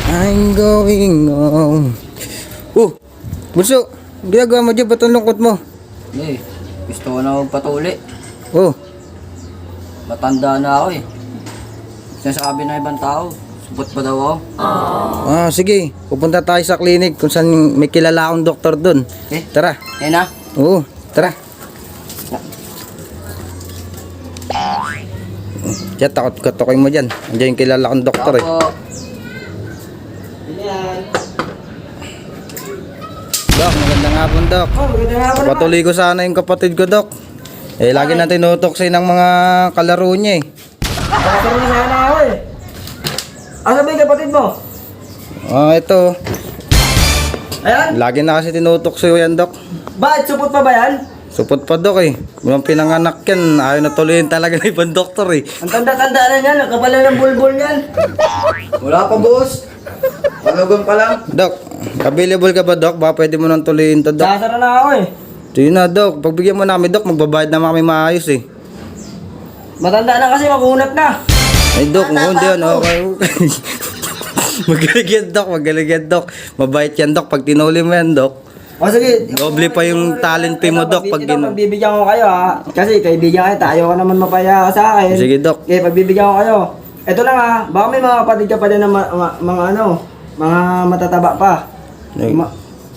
I'm going home. Bunso, ginagawa mo dyan, ba't ang lungkot mo? Eh, gusto ko na magpatuli. Matanda na ako eh. Sinasabi ng ibang tao, subot pa daw ako. Sige, pupunta tayo sa clinic kung saan may kilala akong doktor dun. Tara. Yan na. Oo, tara. Diyan, takot-katokoy mo dyan. Andiyan yung kilala akong doktor eh. Ako. Dok, magandang hapon, Dok. Magandang hapon naman. Patuloy ko sana yung kapatid ko, Dok. Lagi na tinutoksin ng mga kalaro niya eh. Nakasama na sana ako eh. Asa ba yung kapatid mo? Ito. Ayan. Lagi na kasi tinutokso yan, Dok. Bakit? Supot pa ba yan? Supot pa, Dok eh. Walang pinanganak yan. Ayaw na tuloyin talaga ng ibang doktor eh. Ang tanda-tanda na yan. Ang kapala ng bulbul yan. Wala pa, boss. Palugan pa lang. Dok, available ka ba, Dok? Baka pwede mo nang tuloyin to, Dok. Sasara na ako eh. Sige na, Dok. Pagbigyan mo namin, Dok, magbabayad naman kami maayos eh. Matanda na kasi, makunat na. Ay, Dok, hindi yan. Okay. Magaling yan, Dok. Magaling yan, Dok. Mabait yan, Dok. Pag tinuli mo yan, Dok. O sige. Doble pa yung talent fee mo, Dok. Pag pagbibigyan ko kayo ha. Kasi kaibigan kayo, tayo ka naman mapaya sa akin. Sige, Dok. Okay, pagbibigyan ko kayo. Ito lang ha. Baka may mga kapatid ka pa din na mga matataba pa.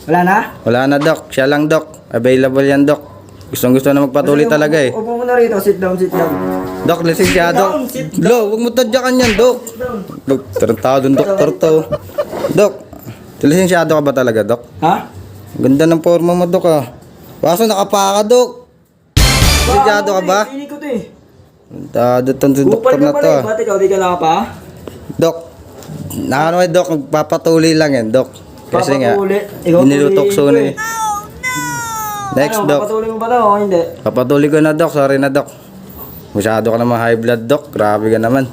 Wala na? Wala na, Dok. Siya lang, Dok. Available yan, Dok. Gustong-gusto na magpatuloy talaga eh. Upo mo na rito. Sit down, sit down. Dok, lisensyado. Lo, huwag mo tadyakan yan, Dok. Dok, tarantadong doktor to. Dok, lisensyado ka ba talaga, Dok? Ha? Ganda ng forma mo, Dok ah. Kaso nakapaka, Dok. Lisensyado ka ba? Hindi ko to eh. Tarantado tong si doktor na to ah. Ba't ikaw, di ka na pa? Dok, ano eh, Dok, magpapatuloy lang yan, Dok. Kasi nga, Papatuloy? Ikaw inilutokso tuloy na ito eh. Next, Ano, Dok. papatuloy mo ba daw o hindi? Papatuloy ko na, Dok. Sorry na, Dok. Masyado ka naman high blood, Dok. Grabe ka naman.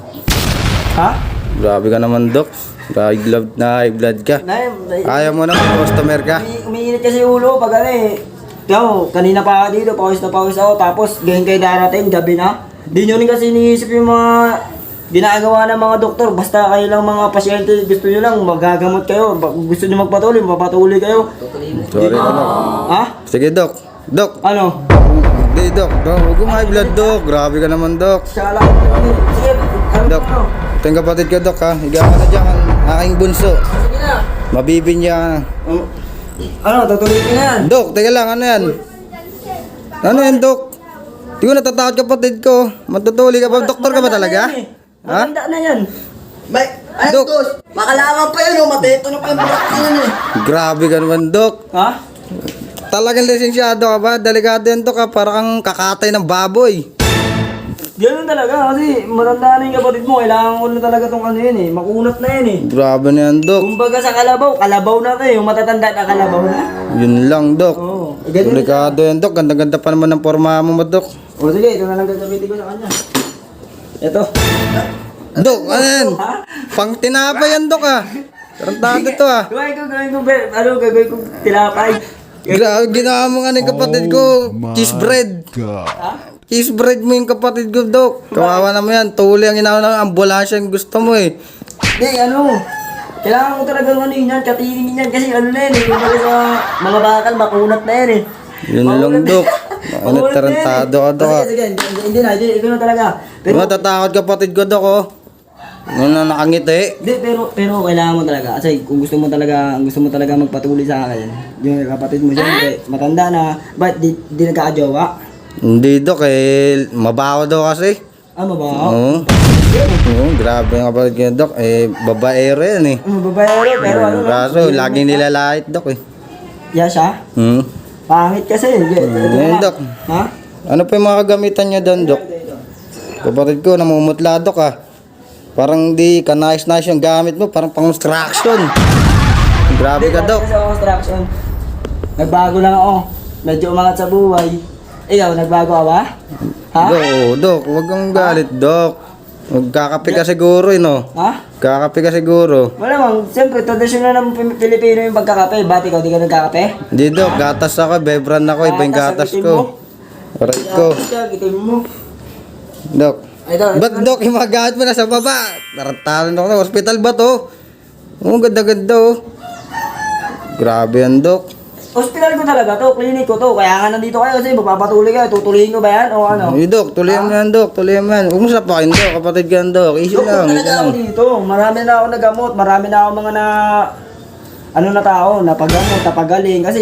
Ha? Grabe ka naman, Dok. High blood ka. Ayaw mo naman, customer ka. Umiinit kasi ulo pag ano eh. Tiyaw, kanina pa ako dito, pawis na pawis ako. Tapos ganyan kayo darating, gabi na. Di nyo rin kasi iniisip yung mga ginagawa ng mga doktor. Basta kayo lang mga pasyente, gusto nyo lang, magagamot kayo. Gusto nyo magpatuloy, mapatuloy kayo. Sorry na, Dok. Ha? Sige, Dok. Dok. Ano? Hindi, Dok. Huwag mo high blood, Dok. Grabe ka naman, Dok. Siya lang. Sige, ano Dok. ano? Ito yung kapatid ko, Dok, ha. Higa ka na dyan, ang aking bunso. Sige na. Mabibinya ka na. Ano, tutuloy ko na yan. Dok, teka lang, ano yan? Ano yan, Dok? Di ko natatakot kapatid ko. Matutuli ka ba? Doktor ka ba talaga? Ha? Matanda na yan. Bay, ay, Dok. Dok. Makalaman pa yan, mateto na pa yung burak na yan eh. Grabe ka naman, Dok. Ha? Talagang lisensyado ka ba? Delikado yan, Dok, ha. Parang kang kakatay ng baboy. Ganun talaga kasi matanda na yung kapatid mo. Kailangan ko na talaga tong ano yun eh. Makunat na yan eh. Grabe na yan, Dok. Kumbaga sa kalabaw, kalabaw na kayo. Yung matatanda na kalabaw na. Yun lang, Dok. Oo. Ganun. Delikado yan, Dok. Ganda-ganda pa naman ng forma mo, Dok. O sige, ito na lang gagamitin ko sa kanya. Ito. Dok, ano yan? Ha? Pang tinapay yan, Dok, ha. Tarantado to, ha. Gawin ko, gagawin ko tinapay. Grabe, ginawa mo nga ng kapatid ko. Cheese bread. Ha? Cheese bread mo yung kapatid ko, Dok. Kawawa naman yan. Tuli ang inawa ng ambulansya yung gusto mo, eh. Hindi, ano. Kailangan ko talaga ano yun yan, katingin yan. Kasi ano na yun eh. Yung sa mga bakal, makunat na yan eh. Yun lang, Dok. Ano, tarantado ka, Dok, ha. Sige, hindi na, ito na talaga. Matatakot kapatid ko, Dok, oh. Ano na nakangiti. Hindi, pero kailangan mo talaga. Kasi kung gusto mo talaga magpatuloy sa akin, yung kapatid mo siyempre, matanda na, ba't di nagkakajowa? Hindi, Dok, eh. Mabaho daw kasi. Ano ba? Oo. Oo, grabe yung kapatid ko, Dok. Eh, babaero yan, eh. Babaero, pero ano lang. Kaso, laging nilalait, Dok, eh. Yeah, siya? Pangit kasi. Yan, Dok. Ha? Ano pa yung mga kagamitan niya doon, Dok? Kapatid ko, namumutla, Dok, ah. Parang di ka nice yung gamit mo, parang pang-construction. Grabe ka, Dok. Sa construction. Nagbago lang ako. Medyo umangat sa buhay. Ikaw, nagbago ka ba? Ha? Dok, huwag kang galit, Dok. Magkakape ka siguro, no? Ha? Kakape ka siguro. Malamang, siyempre, tradisyonal ng Pilipino yung pagkakape. Ba't ikaw, di ka nagkakape? Hindi, Dok. Gatas ako. Bebran ako. Iba yung gatas ko. Aray ko. Gitin mo. Dok. Ito, Ba't, Dok, yung mga gamit mo nasa baba? Tarantalan ako na. Hospital ba to? Oo, ganda-ganda oh. Grabe yan, Dok. Hospital ko talaga to, clinic ko to. Kaya nga nandito kayo kasi magpapatuloy kayo. Tutuloyin ko ba yan o ano? Hey, Dok, tuloyan mo yan, Dok. Tuloyan mo yan. Huwag mo sapakin, Dok. Kapatid ka yan, Dok. Easy Dok, lang, easy talaga lang. ako dito. Marami na ako nagamot. Marami na ako mga na... Ano na tao, napagamot, napagaling. Kasi